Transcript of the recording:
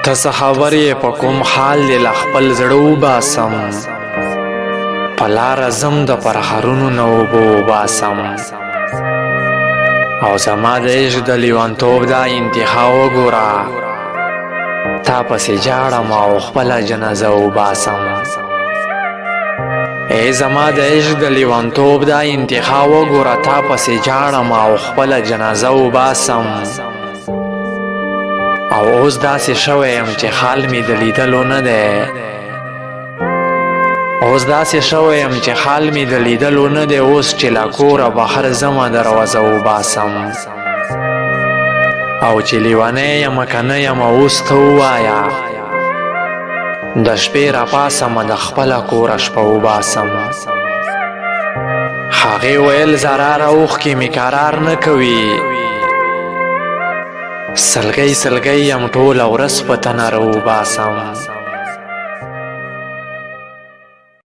ته څه خبرې په کوم حال دې له خپل زړه وباسم، په لاره ځم د پرهرونو نه اوبه وباسم، او زما د عشق د لیونتوب دا انتها وګوره، تا پسې جاړم او خپله جنازه وباسم. ای زما د عشق د لیونتوب دا انتها وګوره، تا پسې جاړم او خپله جنازه وباسم. او اوس داسې شوی یم چې حال مې د لیدلو نه دی، اوس داسې شوی یم چې حال مې د لیدلو نه دی، اوس چې له کوره بهر ځمه دروازه وباسم. او چې لیونی یم که نه یم اوس ته ووایه، د شپې راپاسمه د خپله کوره شپه وباسم. هغې ویل زراره اوښکې مې قرار نه کوي، سلګۍ سلګۍ یم ټوله ورځ په تنه راوباسم.